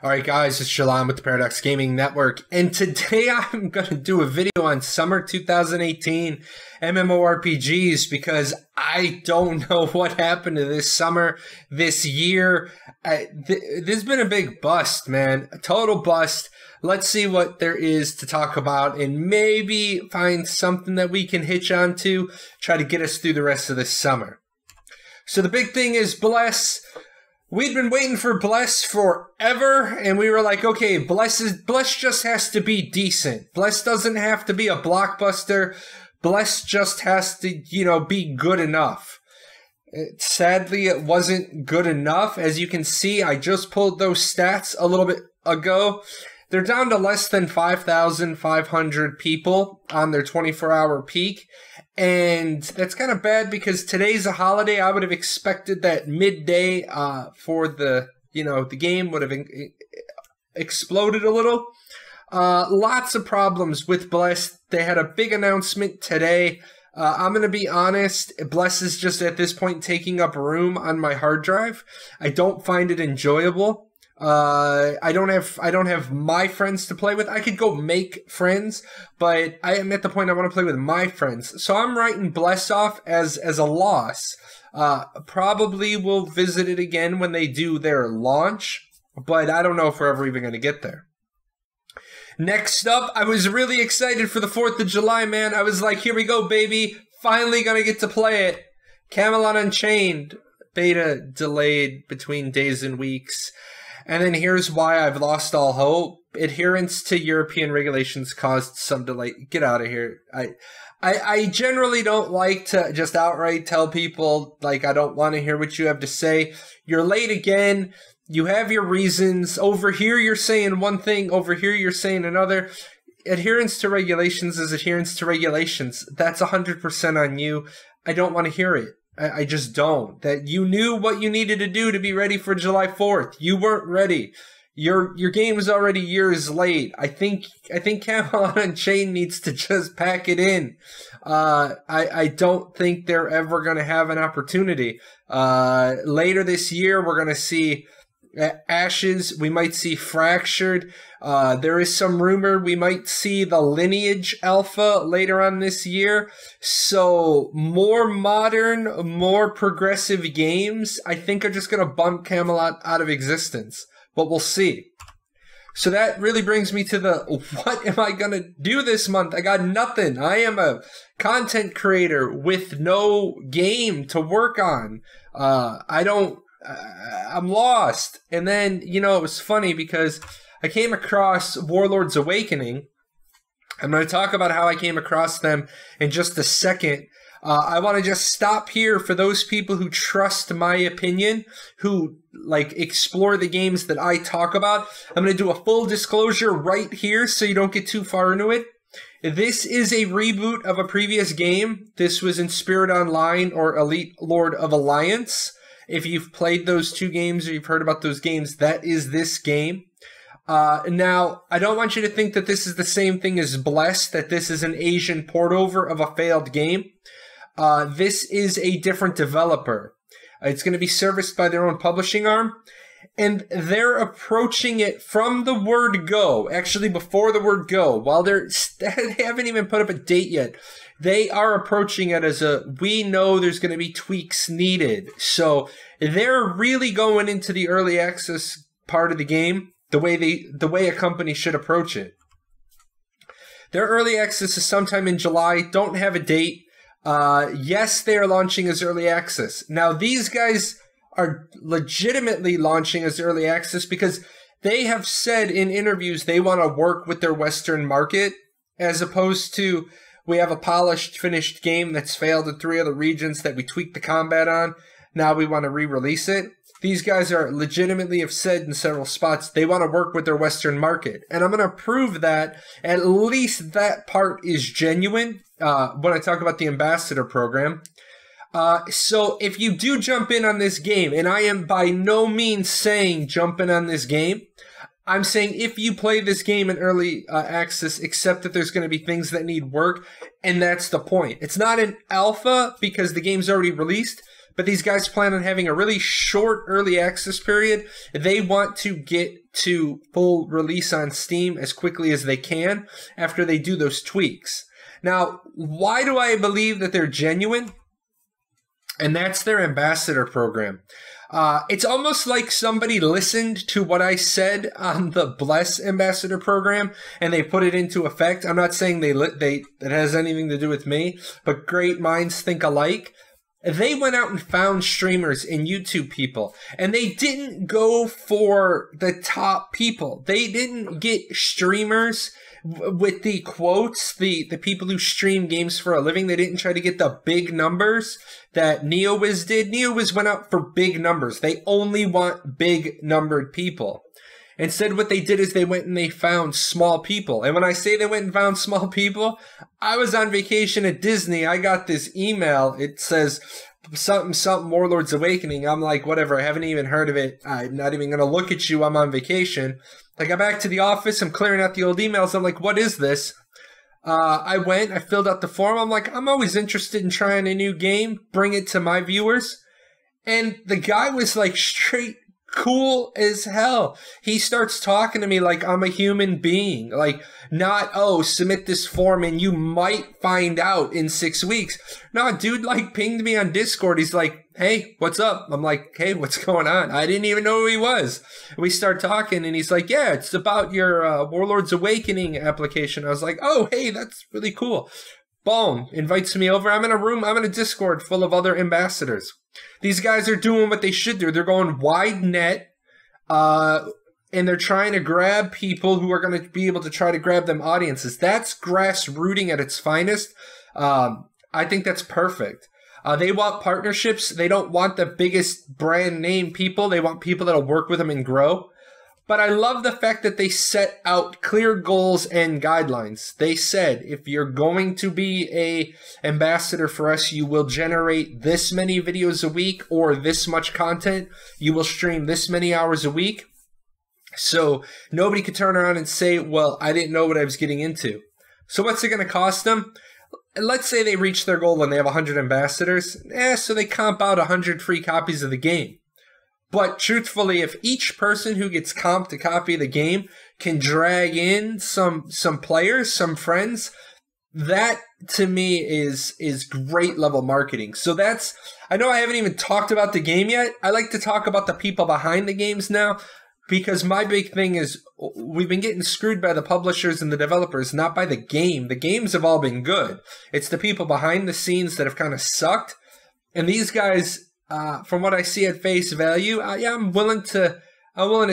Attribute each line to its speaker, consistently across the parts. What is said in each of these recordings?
Speaker 1: All right, guys, it's Shalom with the Paradox Gaming Network, and today I'm going to do a video on summer 2018 MMORPGs because I don't know what happened to this summer, this year. There's been a big bust, man, a total bust. Let's see what there is to talk about and maybe find something that we can hitch on to, try to get us through the rest of this summer. So the big thing is Bless. We'd been waiting for Bless forever, and we were like, okay, Bless just has to be decent. Bless doesn't have to be a blockbuster. Bless just has to, be good enough. Sadly, it wasn't good enough. As you can see, I just pulled those stats a little bit ago. They're down to less than 5,500 people on their 24-hour peak. And that's kind of bad because today's a holiday. I would have expected that midday for the game would have exploded a little. Lots of problems with Bless. They had a big announcement today. I'm going to be honest, Bless is just at this point taking up room on my hard drive. I don't find it enjoyable. I don't have my friends to play with. I could go make friends, but I am at the point I want to play with my friends. So I'm writing Bless off as a loss. Probably will visit it again when they do their launch, but I don't know if we're ever even going to get there. Next up, I was really excited for the 4th of July, man. I was like, here we go, baby. Finally going to get to play it. Camelot Unchained. Beta delayed between days and weeks. And then here's why I've lost all hope. Adherence to European regulations caused some delay. Get out of here. I generally don't like to just outright tell people, like, I don't want to hear what you have to say. You're late again. You have your reasons. Over here, you're saying one thing. Over here, you're saying another. Adherence to regulations is adherence to regulations. That's 100% on you. I don't want to hear it. I just don't. That you knew what you needed to do to be ready for July 4th. You weren't ready. Your game is already years late. I think Camelot Unchained needs to just pack it in. I don't think they're ever going to have an opportunity. Later this year, we're going to see Ashes. We might see Fractured. There is some rumor we might see the Lineage Alpha later on this year. So more modern, more progressive games, I think, are just going to bump Camelot out of existence. But we'll see. So that really brings me to the, what am I going to do this month? I got nothing. I am a content creator with no game to work on. I'm lost. And then, it was funny because I came across Warlords Awakening. I'm going to talk about how I came across them in just a second. I want to just stop here for those people who trust my opinion, who explore the games that I talk about. I'm going to do a full disclosure right here so you don't get too far into it. This is a reboot of a previous game. This was in Spirit Online or Elite Lord of Alliance. If you've played those two games or you've heard about those games, that is this game. Now, I don't want you to think that this is the same thing as Bless, that this is an Asian port-over of a failed game. This is a different developer. It's going to be serviced by their own publishing arm, and they're approaching it from the word go. Actually, before the word go, while they haven't even put up a date yet, they are approaching it as we know there's going to be tweaks needed. So they're really going into the early access part of the game the way a company should approach it. Their early access is sometime in July. Don't have a date. Yes, they are launching as early access. Now, these guys are legitimately launching as early access because they have said in interviews they want to work with their Western market, as opposed to, we have a polished, finished game that's failed in 3 other regions that we tweaked the combat on. Now we want to re-release it. These guys are legitimately have said in several spots they want to work with their Western market. And I'm going to prove that at least that part is genuine when I talk about the ambassador program. So if you do jump in on this game, and I am by no means saying jump in on this game, I'm saying if you play this game in early access, accept that there's going to be things that need work, and that's the point. It's not an alpha because the game's already released, but these guys plan on having a really short early access period. They want to get to full release on Steam as quickly as they can after they do those tweaks. Now, why do I believe that they're genuine? And that's their ambassador program. It's almost like somebody listened to what I said on the Bless ambassador program and they put it into effect. I'm not saying it has anything to do with me, but great minds think alike. They went out and found streamers and YouTube people, and they didn't go for the top people. They didn't get streamers with the quotes, the people who stream games for a living. They didn't try to get the big numbers that NeoWiz did. NeoWiz went out for big numbers. They only want big numbered people. Instead, what they did is they went and they found small people. And when I say they went and found small people, I was on vacation at Disney. I got this email. It says something Warlords Awakening. I'm like, whatever. I haven't even heard of it. I'm not even going to look at you. I'm on vacation. I got back to the office. I'm clearing out the old emails. I'm like, what is this? I went. I filled out the form. I'm like, I'm always interested in trying a new game. Bring it to my viewers. And the guy was like straight cool as hell. He starts talking to me like I'm a human being. Like, not, oh, submit this form and you might find out in 6 weeks. No, dude, like, pinged me on Discord. He's like, hey, what's up? I'm like, hey, what's going on? I didn't even know who he was. We start talking and he's like, yeah, it's about your Warlords Awakening application. I was like, oh, hey, that's really cool. Boom, invites me over. I'm in a Discord full of other ambassadors. These guys are doing what they should do. They're going wide net, and they're trying to grab people who are going to be able to try to grab them audiences. That's grassrooting at its finest. I think that's perfect. They want partnerships. They don't want the biggest brand name people. They want people that'll work with them and grow. But I love the fact that they set out clear goals and guidelines. They said, if you're going to be a ambassador for us, you will generate this many videos a week or this much content. You will stream this many hours a week. So nobody could turn around and say, well, I didn't know what I was getting into. So what's it going to cost them? Let's say they reach their goal and they have 100 ambassadors. So they comp out 100 free copies of the game. But truthfully, if each person who gets comped a copy of the game can drag in some players, some friends, that to me is great level marketing. So that's, I know I haven't even talked about the game yet. I like to talk about the people behind the games now, because my big thing is we've been getting screwed by the publishers and the developers, not by the game. The games have all been good. It's the people behind the scenes that have kind of sucked. And these guys, from what I see at face value, yeah, I'm willing to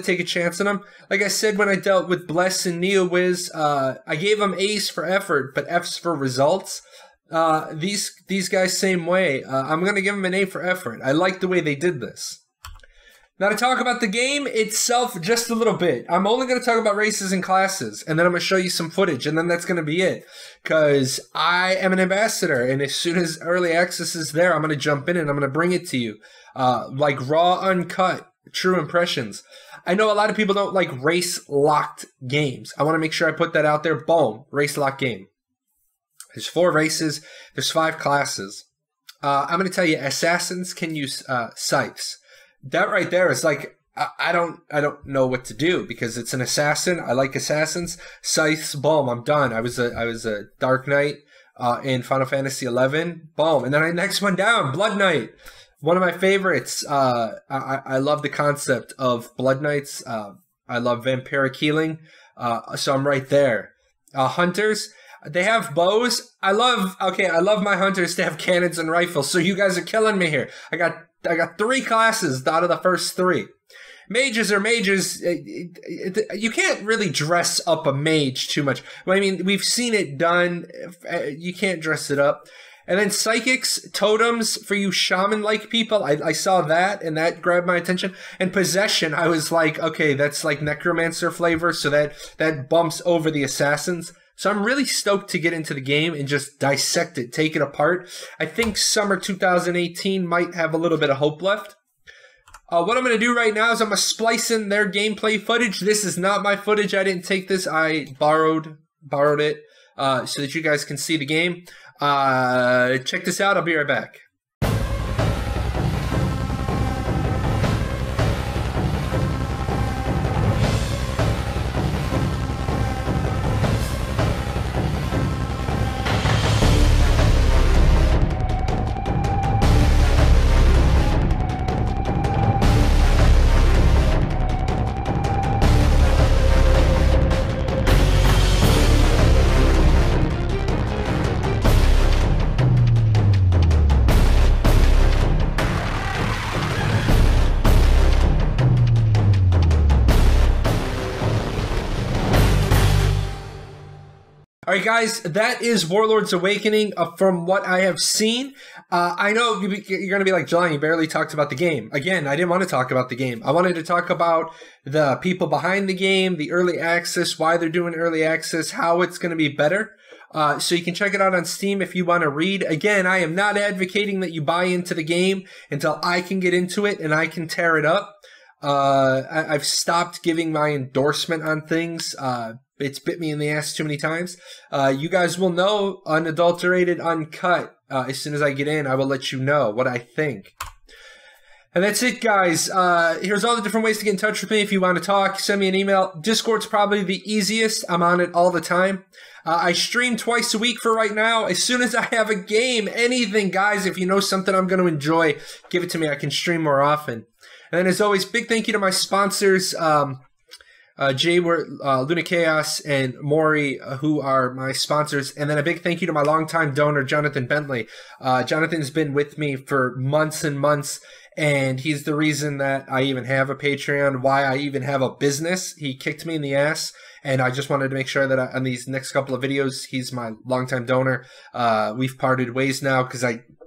Speaker 1: take a chance on them. Like I said, when I dealt with Bless and NeoWiz, I gave them A's for effort, but F's for results. These guys, same way. I'm going to give them an A for effort. I like the way they did this. Now to talk about the game itself just a little bit. I'm only going to talk about races and classes, and then I'm going to show you some footage, and then that's going to be it. Because I am an ambassador, and as soon as early access is there, I'm going to jump in and I'm going to bring it to you. Like raw, uncut, true impressions. I know a lot of people don't like race-locked games. I want to make sure I put that out there. Boom, race-locked game. There's 4 races. There's 5 classes. I'm going to tell you, assassins can use scythes. That right there is like, I don't know what to do because it's an assassin. I like assassins. Scythes, boom, I'm done. I was a Dark Knight in Final Fantasy XI. Boom. And then next one down, Blood Knight. One of my favorites. I love the concept of Blood Knights. I love vampiric healing. So I'm right there. Hunters, they have bows. I love my hunters to have cannons and rifles. So you guys are killing me here. I got 3 classes out of the first 3. Mages are mages. You can't really dress up a mage too much. I mean, we've seen it done. You can't dress it up. And then psychics, totems for you shaman-like people. I saw that, and that grabbed my attention. And possession, I was like, okay, that's like necromancer flavor, so that bumps over the assassins. So I'm really stoked to get into the game and just dissect it, take it apart. I think summer 2018 might have a little bit of hope left. What I'm going to do right now is I'm going to splice in their gameplay footage. This is not my footage. I didn't take this. I borrowed it so that you guys can see the game. Check this out. I'll be right back. All right, guys, that is Warlords Awakening from what I have seen. I know you're going to be like, John, you barely talked about the game. Again, I didn't want to talk about the game. I wanted to talk about the people behind the game, the early access, why they're doing early access, how it's going to be better. So you can check it out on Steam if you want to read. Again, I am not advocating that you buy into the game until I can get into it and I can tear it up. I've stopped giving my endorsement on things. It's bit me in the ass too many times. You guys will know, unadulterated, uncut. As soon as I get in, I will let you know what I think. And that's it, guys. Here's all the different ways to get in touch with me. If you want to talk, send me an email. Discord's probably the easiest. I'm on it all the time. I stream twice a week for right now. As soon as I have a game, anything, guys, if you know something I'm going to enjoy, give it to me. I can stream more often. And then, as always, big thank you to my sponsors, Jay, Luna Chaos, and Maury, who are my sponsors. And then a big thank you to my longtime donor, Jonathan Bentley. Jonathan's been with me for months and months, and he's the reason that I even have a Patreon, why I even have a business. He kicked me in the ass, and I just wanted to make sure that on these next couple of videos, he's my longtime donor. We've parted ways now because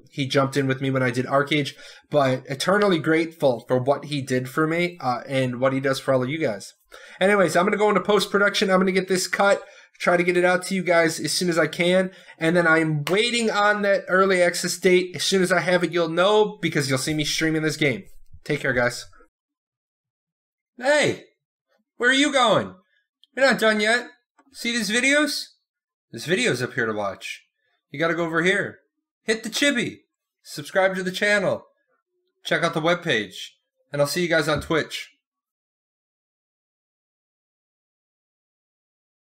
Speaker 1: he jumped in with me when I did Arcade, but eternally grateful for what he did for me and what he does for all of you guys. Anyways, I'm going to go into post-production. I'm going to get this cut, try to get it out to you guys as soon as I can. And then I'm waiting on that early access date. As soon as I have it, you'll know because you'll see me streaming this game. Take care, guys. Hey, where are you going? You're not done yet. See these videos? There's videos up here to watch. You got to go over here. Hit the chibi. Subscribe to the channel. Check out the webpage. And I'll see you guys on Twitch.